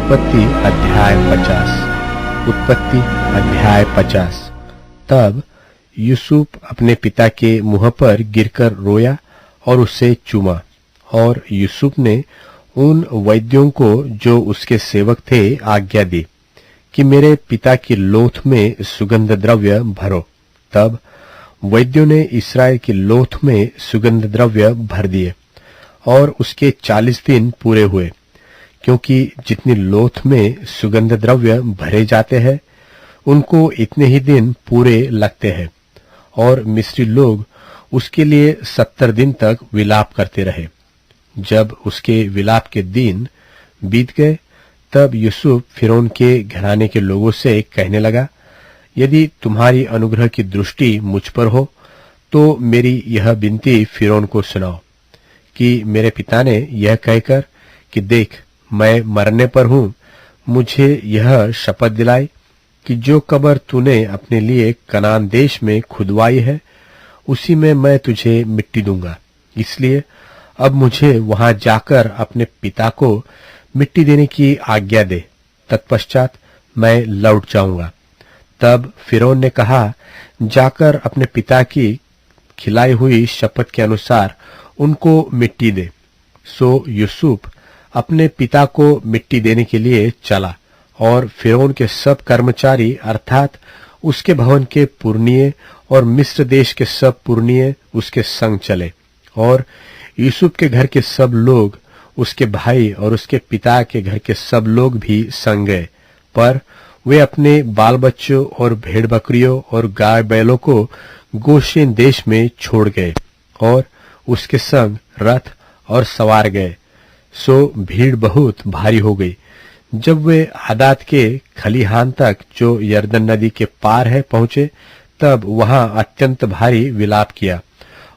उत्पत्ति अध्याय 50। उत्पत्ति अध्याय 50। तब यूसुफ अपने पिता के मुंह पर गिरकर रोया और उसे चूमा। और यूसुफ ने उन वैद्यों को जो उसके सेवक थे आज्ञा दी कि मेरे पिता की लोथ में सुगंध द्रव्य भरो। तब वैद्यों ने इसराइल की लोथ में सुगंध द्रव्य भर दिए और उसके 40 दिन पूरे हुए, क्योंकि जितनी लोथ में सुगंध द्रव्य भरे जाते हैं उनको इतने ही दिन पूरे लगते हैं। और मिस्री लोग उसके लिए 70 दिन तक विलाप करते रहे। जब उसके विलाप के दिन बीत गए तब यूसुफ फिरौन के घराने के लोगों से कहने लगा, यदि तुम्हारी अनुग्रह की दृष्टि मुझ पर हो तो मेरी यह विनती फिरौन को सुनाओ कि मेरे पिता ने यह कहकर कि देख मैं मरने पर हूं, मुझे यह शपथ दिलाई कि जो कब्र तूने अपने लिए कनान देश में खुदवाई है उसी में मैं तुझे मिट्टी दूंगा। इसलिए अब मुझे वहां जाकर अपने पिता को मिट्टी देने की आज्ञा दे, तत्पश्चात मैं लौट जाऊंगा। तब फिरौन ने कहा, जाकर अपने पिता की खिलाई हुई शपथ के अनुसार उनको मिट्टी दे। सो यूसुफ अपने पिता को मिट्टी देने के लिए चला और फिरौन के सब कर्मचारी अर्थात उसके भवन के पुरनिये और मिस्र देश के सब पुरनिये उसके संग चले। और यूसुफ के घर के सब लोग, उसके भाई और उसके पिता के घर के सब लोग भी संग गए, पर वे अपने बाल बच्चों और भेड़ बकरियों और गाय बैलों को गोशेन देश में छोड़ गए और उसके संग रथ और सवार गए। सो भीड़ बहुत भारी हो गई। जब वे हदाद के खलिहान तक जो यरदन नदी के पार है पहुंचे तब वहां अत्यंत भारी विलाप किया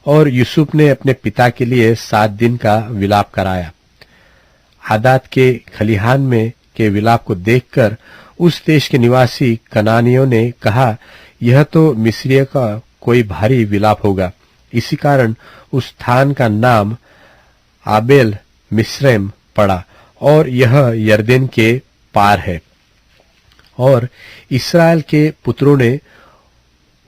और यूसुफ ने अपने पिता के लिए 7 दिन का विलाप कराया। हदाद के खलिहान में के विलाप को देखकर उस देश के निवासी कनानियों ने कहा, यह तो मिस्रियों का कोई भारी विलाप होगा। इसी कारण उस स्थान का नाम आबेल मिस्रैम पड़ा और यह यरदन के पार है। और इस्राएल के पुत्रों ने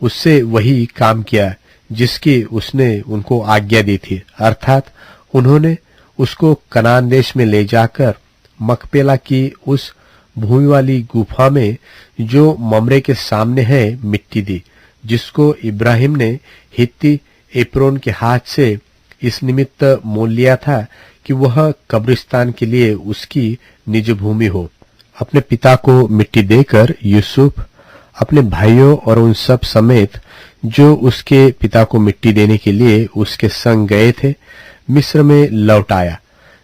उससे वही काम किया जिसकी उसने उनको आज्ञा दी थी, अर्थात उन्होंने उसको कनान देश में ले जाकर मकपेला की उस भूमि वाली गुफा में जो ममरे के सामने है मिट्टी दी, जिसको इब्राहिम ने हित्ती एप्रोन के हाथ से इस निमित्त मोल लिया था कि वह कब्रिस्तान के लिए उसकी निज भूमि हो। अपने पिता को मिट्टी देकर यूसुफ अपने भाइयों और उन सब समेत जो उसके पिता को मिट्टी देने के लिए उसके संग गए थे मिस्र में लौट आया।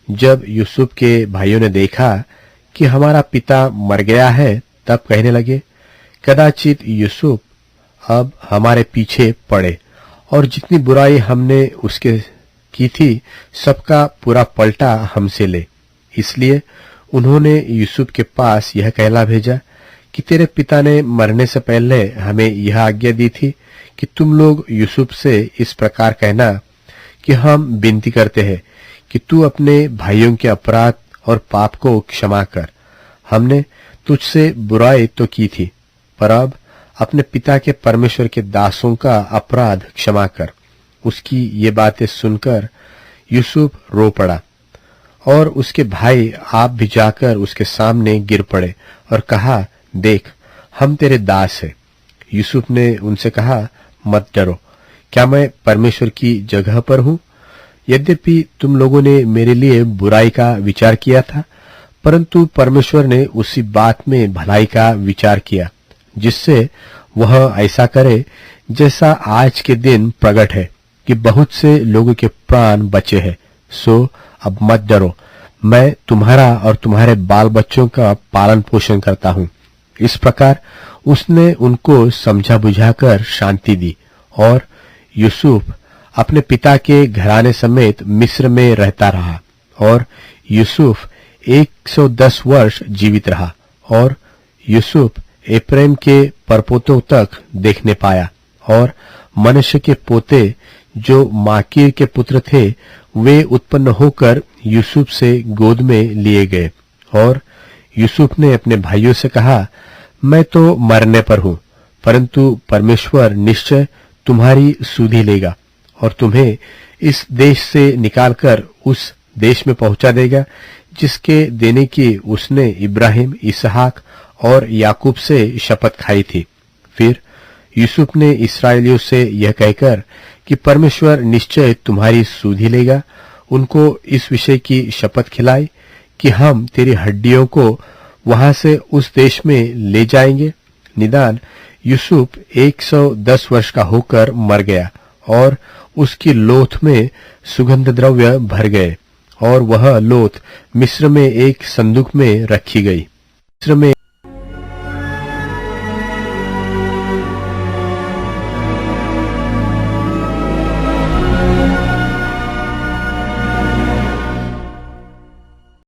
जब यूसुफ के भाइयों ने देखा कि हमारा पिता मर गया है तब कहने लगे, कदाचित यूसुफ अब हमारे पीछे पड़े और जितनी बुराई हमने उसके की थी सबका पूरा पलटा हमसे ले। इसलिए उन्होंने यूसुफ के पास यह कहला भेजा कि तेरे पिता ने मरने से पहले हमें यह आज्ञा दी थी कि तुम लोग यूसुफ से इस प्रकार कहना कि हम विनती करते हैं कि तू अपने भाइयों के अपराध और पाप को क्षमा कर। हमने तुझसे बुराई तो की थी, पर अब अपने पिता के परमेश्वर के दासों का अपराध क्षमा कर। उसकी ये बातें सुनकर यूसुफ रो पड़ा और उसके भाई आप भी जाकर उसके सामने गिर पड़े और कहा, देख हम तेरे दास हैं। यूसुफ ने उनसे कहा, मत डरो, क्या मैं परमेश्वर की जगह पर हूं? यद्यपि तुम लोगों ने मेरे लिए बुराई का विचार किया था, परंतु परमेश्वर ने उसी बात में भलाई का विचार किया, जिससे वह ऐसा करे जैसा आज के दिन प्रकट है कि बहुत से लोगों के प्राण बचे हैं। सो अब मत डरो, मैं तुम्हारा और तुम्हारे बाल बच्चों का पालन पोषण करता हूं। इस प्रकार उसने उनको समझा बुझाकर शांति दी और यूसुफ अपने पिता के घराने समेत मिस्र में रहता रहा। और यूसुफ 110 वर्ष जीवित रहा और यूसुफ एप्रैम के परपोतों तक देखने पाया। और मनश्शे के पोते जो माकीर के पुत्र थे वे उत्पन्न होकर यूसुफ से गोद में लिए गए। और यूसुफ ने अपने भाइयों से कहा, मैं तो मरने पर हूं, परंतु परमेश्वर निश्चय तुम्हारी सुधि लेगा और तुम्हें इस देश से निकालकर उस देश में पहुंचा देगा जिसके देने की उसने इब्राहिम, इसहाक और याकूब से शपथ खाई थी। फिर यूसुफ ने इस्राएलियों से यह कहकर कि परमेश्वर निश्चय तुम्हारी सुधि लेगा, उनको इस विषय की शपथ खिलाई कि हम तेरी हड्डियों को वहां से उस देश में ले जाएंगे। निदान यूसुफ 110 वर्ष का होकर मर गया और उसकी लोथ में सुगंध द्रव्य भर गए और वह लोथ मिस्र में एक संदूक में रखी गई। मिस्र में